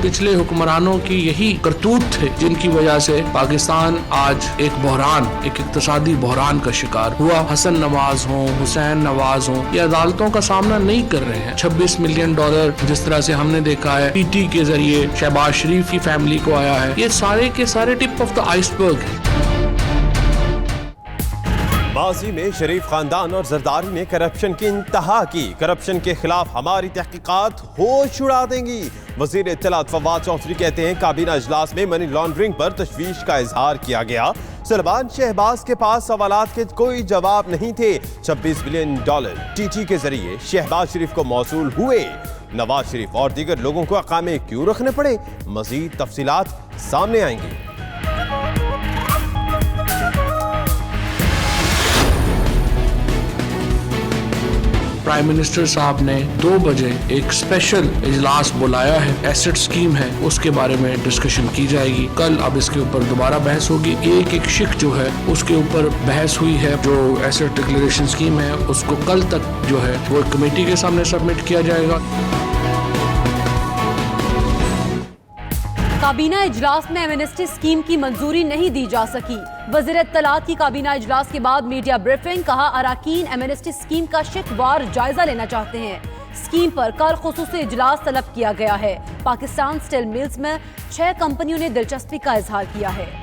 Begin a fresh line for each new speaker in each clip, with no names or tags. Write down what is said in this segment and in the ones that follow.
पिछले हुक्मरानों की यही करतूत थे जिनकी वजह से पाकिस्तान आज एक बहरान, एक इक्तिसादी बहरान का शिकार हुआ। हसन नवाज हो, हुसैन नवाज हो, ये अदालतों का सामना नहीं कर रहे हैं। 26 मिलियन डॉलर जिस तरह से हमने देखा है पीटी के जरिए शहबाज शरीफ की फैमिली को आया है, ये सारे के सारे टिप ऑफ द आइसबर्ग है।
माजी में शरीफ खानदान और जरदारी ने करप्शन की इंतहा की। करप्शन के खिलाफ हमारी तहकीकात होश उड़ा देंगी। वजीर इत्तलात फवाद चौधरी कहते हैं काबीना इजलास में मनी लॉन्ड्रिंग पर तशवीश का इजहार किया गया। सलमान शहबाज के पास सवालात के कोई जवाब नहीं थे। 26 मिलियन डॉलर टीटी के जरिए शहबाज शरीफ को मौसूल हुए। नवाज शरीफ और दीगर लोगों को अकामे क्यों रखने पड़े? मजीद तफसीलात सामने आएंगी।
प्राइम मिनिस्टर साहब ने 2 बजे एक स्पेशल इजलास बुलाया है, एसेट स्कीम है, उसके बारे में डिस्कशन की जाएगी। कल अब इसके ऊपर दोबारा बहस होगी। एक शिक जो है उसके ऊपर बहस हुई है। जो एसेट डिक्लेरेशन स्कीम है उसको कल तक जो है वो कमेटी के सामने सबमिट किया जाएगा।
काबीना इजलास में एमनेस्टी स्कीम की मंजूरी नहीं दी जा सकी। वज़ीर इत्तलात की काबीना इजलास के बाद मीडिया ब्रीफिंग, कहा अराकीन एमनेस्टी स्कीम का शिकवार जायजा लेना चाहते हैं। स्कीम पर कल खुसूसी इजलास तलब किया गया है। पाकिस्तान स्टील मिल्स में 6 कंपनियों ने दिलचस्पी का इजहार किया है।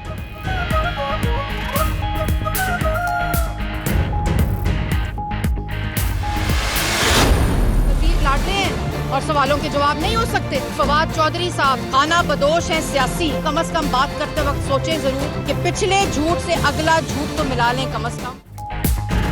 और सवालों के जवाब नहीं हो सकते। फवाद चौधरी साहब खाना बदोश हैं सियासी। कम से कम बात करते वक्त सोचें जरूर कि पिछले झूठ से अगला झूठ तो मिला लें कम से कम।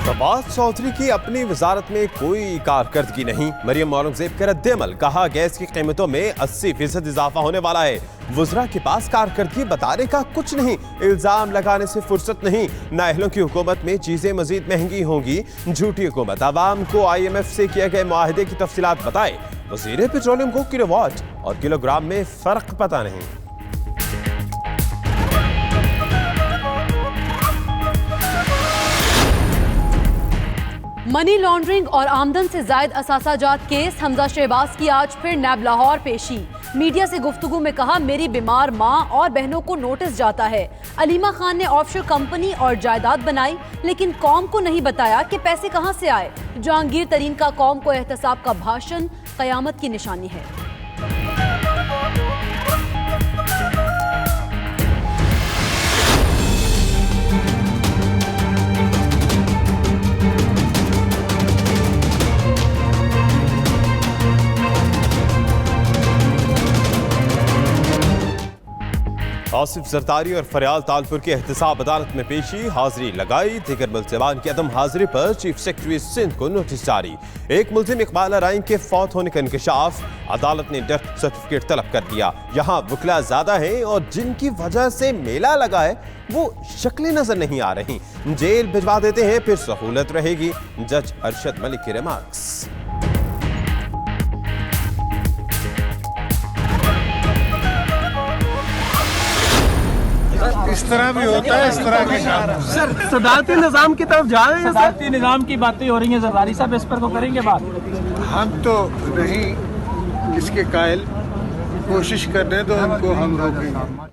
फवाद चौधरी की अपनी वजारत में कोई कारकर्दगी नहीं। मरियम औरंगजेब का रद्द-ए-अमल, कहा गैस की कीमतों में 80% इजाफा होने वाला है। वज़रा के पास कारकर्दगी बताने का कुछ नहीं। इल्जाम लगाने से फुर्सत नहीं। नाअहलों की हुकूमत में चीजें मजीद महंगी होंगी। झूठी हुकूमत आवाम को IMF से किए गए मुआहदे की तफसीलात बताए। वज़ीर पेट्रोलियम को किलोवाट और किलोग्राम में फर्क पता नहीं।
मनी लॉन्ड्रिंग और आमदन से जायद असासाजात केस, हमजा शहबाज की आज फिर नैब लाहौर पेशी। मीडिया से गुफ्तगू में कहा मेरी बीमार मां और बहनों को नोटिस जाता है। अलीमा खान ने ऑफशोर कंपनी और जायदाद बनाई लेकिन कौम को नहीं बताया कि पैसे कहां से आए। जहांगीर तरीन का कौम को एहतसाब का भाषण कयामत की निशानी है।
आसिफ जरदारी और फरियाल तालपुर की एहतसाब अदालत में पेशी, हाजिरी लगाई। दीगर मुल्जिमान की अदम हाजिरी पर चीफ सेक्रेटरी सिंध को नोटिस जारी। एक मुल्जिम इकबाल अराइन के फौत होने का इंकशाफ, अदालत ने डेथ सर्टिफिकेट तलब कर दिया। यहाँ वकला ज्यादा हैं और जिनकी वजह से मेला लगा है वो शक्लें नजर नहीं आ रही। जेल भिजवा देते हैं फिर सहूलत रहेगी। जज अरशद मलिक के रिमार्क्स।
इस तरह भी होता है, इस तरह के काम।
सर सदारती निजाम की तरफ जा रहे हैं।
सदारती निजाम की बातें हो रही हैं जरदारी साहब, इस पर तो करेंगे बात।
हम तो नहीं इसके कायल, कोशिश करने दो उनको, हम रोकेंगे।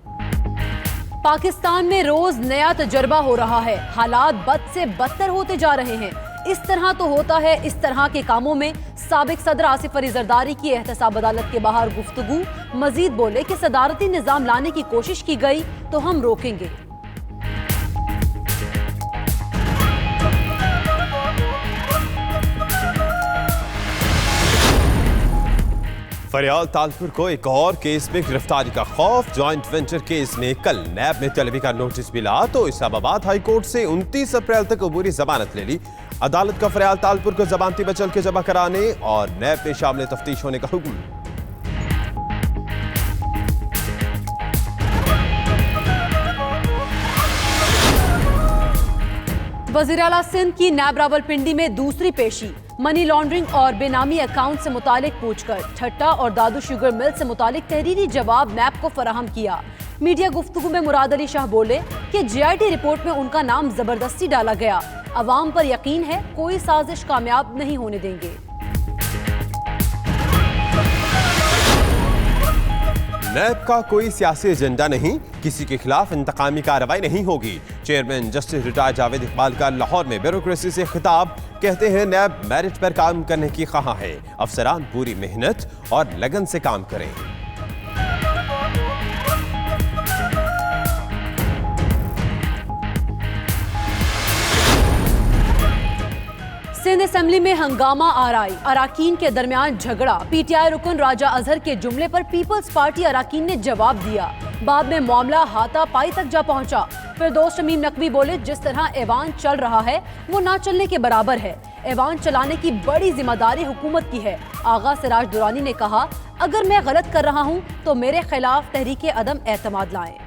पाकिस्तान में रोज नया तजर्बा हो रहा है। हालात बद से बदतर होते जा रहे हैं। इस तरह तो होता है इस तरह के कामों में। साबिक सदर आसिफ अली जरदारी की एहतसाब अदालत के बाहर गुफ्तगू, मजीद बोले कि सदारती निजाम लाने की कोशिश की गई तो हम रोकेंगे।
फरियाल तालपुर को एक और केस में गिरफ्तारी का खौफ। जॉइंट वेंचर केस में कल नैब में तलबी का नोटिस मिला तो इस्लामाबाद हाई कोर्ट से 29 अप्रैल तक अबूरी जमानत ले ली। अदालत का फरियाल तालपुर को जमानती बचल के जमा कराने और नैब में शामिल तफ्तीश होने का हुक्म।
वज़ीर आला सिंध की नैब रावलपिंडी में दूसरी पेशी। मनी लॉन्ड्रिंग और बेनामी अकाउंट से मुतालिक पूछकर ठट्टा और दादू शुगर मिल से मुतालिक तहरीरी जवाब नैब को फराहम किया। मीडिया गुफ्तगू में मुराद अली शाह बोले कि GIT रिपोर्ट में उनका नाम जबरदस्ती डाला गया। अवाम पर यकीन है कोई साजिश कामयाब नहीं होने देंगे।
नैब का कोई सियासी एजेंडा नहीं, किसी के खिलाफ इंतकामी कार्रवाई नहीं होगी। Chairman justice retired Javed Iqbal का लाहौर में ब्यूरोक्रेसी से खिताब। कहते हैं नैब मेरिट पर काम करने की ख्वाह है, अफसरान पूरी मेहनत और लगन से काम करें।
सिंध असेंबली में हंगामा आराई, अराकीन के दरमियान झगड़ा। पीटीआई रुकन राजा अजहर के जुमले पर पीपल्स पार्टी अराकीन ने जवाब दिया। बाद में मामला हाथापाई तक जा पहुंचा। फिर दोस्त शमीम नकवी बोले, जिस तरह ऐवान चल रहा है वो ना चलने के बराबर है। ऐवान चलाने की बड़ी जिम्मेदारी हुकूमत की है। आगा सिराज दुरानी ने कहा, अगर मैं गलत कर रहा हूं तो मेरे खिलाफ तहरीके अदम एतमाद लाएं।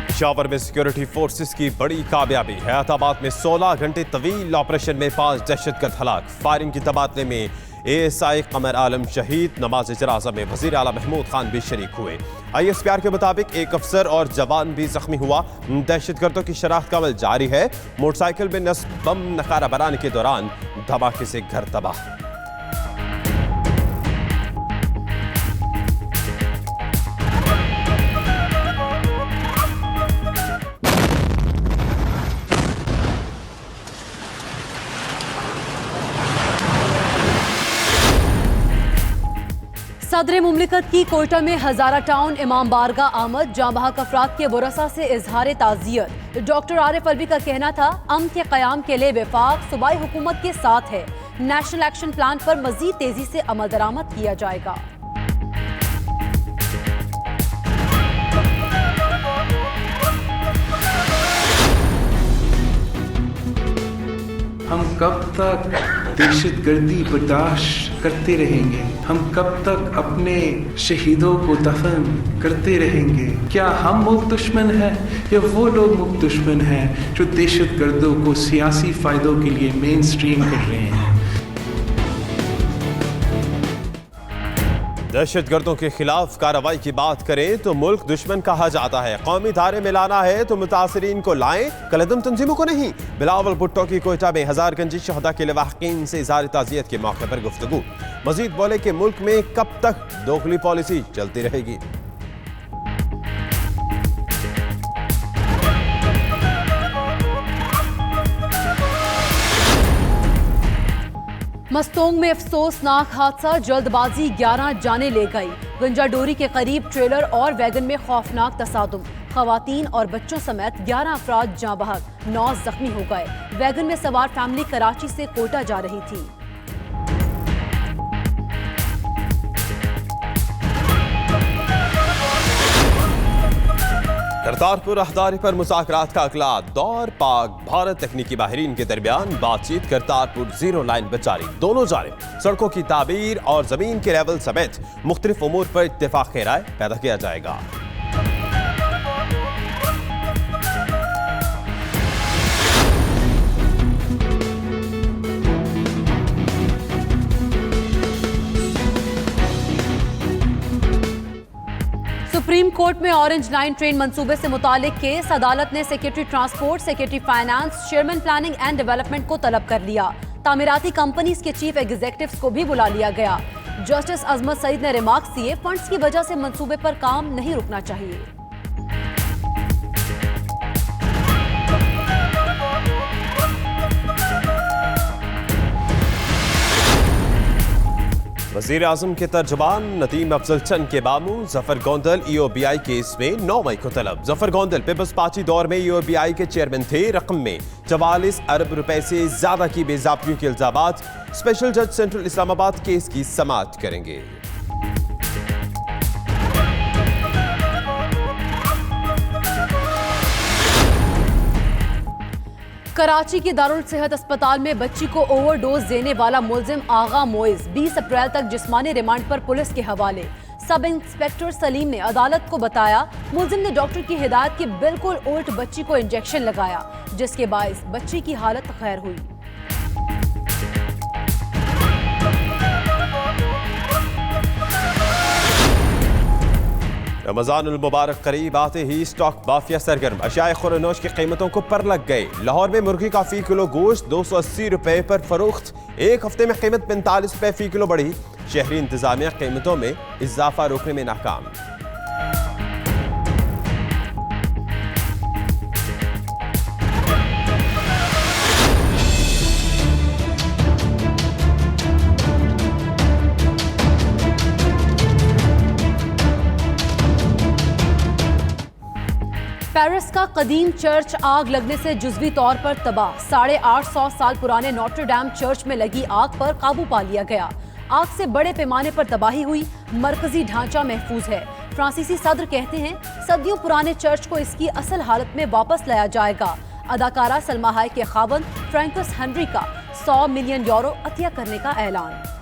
पेशावर में सिक्योरिटी फोर्सेस की बड़ी कामयाबी। हैदराबाद में 16 घंटे तवील ऑपरेशन में 5 दहशतगर्द हलाक। फायरिंग के तबादले में ASI कमर आलम शहीद। नमाज जनाजा में वजीर आला महमूद खान भी शरीक हुए। ISPR के मुताबिक एक अफसर और जवान भी जख्मी हुआ। दहशतगर्दों की शनाख्त का अमल जारी है। मोटरसाइकिल में नस्ब बम नकारा बनाने के दौरान धमाके से घर तबाह।
सदर मुमलिकत की कोयटा में हजारा टाउन इमाम बारगाह आमद। जांबहक अफराद के वरसा से इजहार ताज़ियत। डॉक्टर आरिफ अलवी का कहना था, अमन के क़याम के लिए वफाक सूबाई हुकूमत के साथ है। नेशनल एक्शन प्लान पर मजीद तेजी से अमल दरामद किया जाएगा।
हम कब तक दहशतगर्दी बर्दाश्त करते रहेंगे? हम कब तक अपने शहीदों को दफन करते रहेंगे? क्या हम मुल्क दुश्मन हैं या वो लोग मुल्क दुश्मन हैं जो दहशतगर्दों को सियासी फायदों के लिए मेन स्ट्रीम कर रहे हैं?
दहशतगर्दों के खिलाफ कार्रवाई की बात करें तो मुल्क दुश्मन कहा जाता है। कौमी धारे में लाना है तो मुतासरीन को लाएं, कलदम तंजीमों को नहीं। बिलावल भुट्टो की कोयटा में हजारगंजी शहदा के लवाहकीन से इज़हार ताज़ियत के मौके पर गुफ्तगू। मजीद बोले कि मुल्क में कब तक दोगली पॉलिसी चलती रहेगी।
मस्तोंग में अफसोसनाक हादसा, जल्दबाजी 11 जाने ले गई। गंजाडोरी के करीब ट्रेलर और वैगन में खौफनाक तसादुम। खवातीन और बच्चों समेत 11 अफराद जाँ बहक, 9 जख्मी हो गए। वैगन में सवार फैमिली कराची से कोयटा जा रही थी।
करतारपुर राहदारी पर मुज़ाकरात का अगला दौर। पाक भारत तकनीकी माहिरीन के दरमियान बातचीत करतारपुर 0 लाइन पर जारी। दोनों जानिब सड़कों की तामीर और जमीन के लेवल समेत मुख्तलिफ उमूर पर इत्तेफाक राय पैदा किया जाएगा।
सुप्रीम कोर्ट में ऑरेंज लाइन ट्रेन मंसूबे से मुतालिक केस। अदालत ने secretary transport, secretary finance, chairman planning and development को तलब कर लिया। तामीराती कंपनीज के चीफ एग्जीक्यूटिव्स को भी बुला लिया गया। जस्टिस अजमत सईद ने रिमार्क्स दिए, फंड्स की वजह से मंसूबे पर काम नहीं रुकना चाहिए।
वज़ीर आज़म के तर्जुमान नदीम अफजल चंद के बामू जफर गोंदल EOBI केस में 9 मई को तलब। जफर गोंदल पीपल्स पार्टी दौर में EOBI के चेयरमैन थे। रकम में 44 अरब रुपए से ज्यादा की बेज़ाब्तियों के इल्जामात। स्पेशल जज सेंट्रल इस्लामाबाद केस की समाअत करेंगे।
कराची के दारुल सेहत अस्पताल में बच्ची को ओवरडोज देने वाला मुलजिम आगा मोइज 20 अप्रैल तक जिस्मानी रिमांड पर पुलिस के हवाले। सब इंस्पेक्टर सलीम ने अदालत को बताया, मुलजिम ने डॉक्टर की हिदायत के बिल्कुल उल्ट बच्ची को इंजेक्शन लगाया, जिसके बायस बच्ची की हालत खैर हुई।
रमजानुल मुबारक करीब आते ही स्टॉक माफिया सरगर्म, अशियाए खुरनोश की कीमतों को पर लग गए। लाहौर में मुर्गी का फी किलो गोश्त 280 रुपए पर फरोख्त, एक हफ्ते में कीमत 45 रुपए फी किलो बढ़ी। शहरी इंतजामिया कीमतों में इजाफा रोकने में नाकाम।
पेरिस का कदीम चर्च आग लगने से जुज़वी तौर पर तबाह। 850 साल पुराने नोटर डैम चर्च में लगी आग पर काबू पा लिया गया। आग से बड़े पैमाने पर तबाही हुई, मरकजी ढांचा महफूज है। फ्रांसीसी सदर कहते हैं सदियों पुराने चर्च को इसकी असल हालत में वापस लाया जाएगा। अदाकारा सलमा हाय के खावंद फ्रैंकस हेनरी का 100 मिलियन यूरो अतिया करने का ऐलान।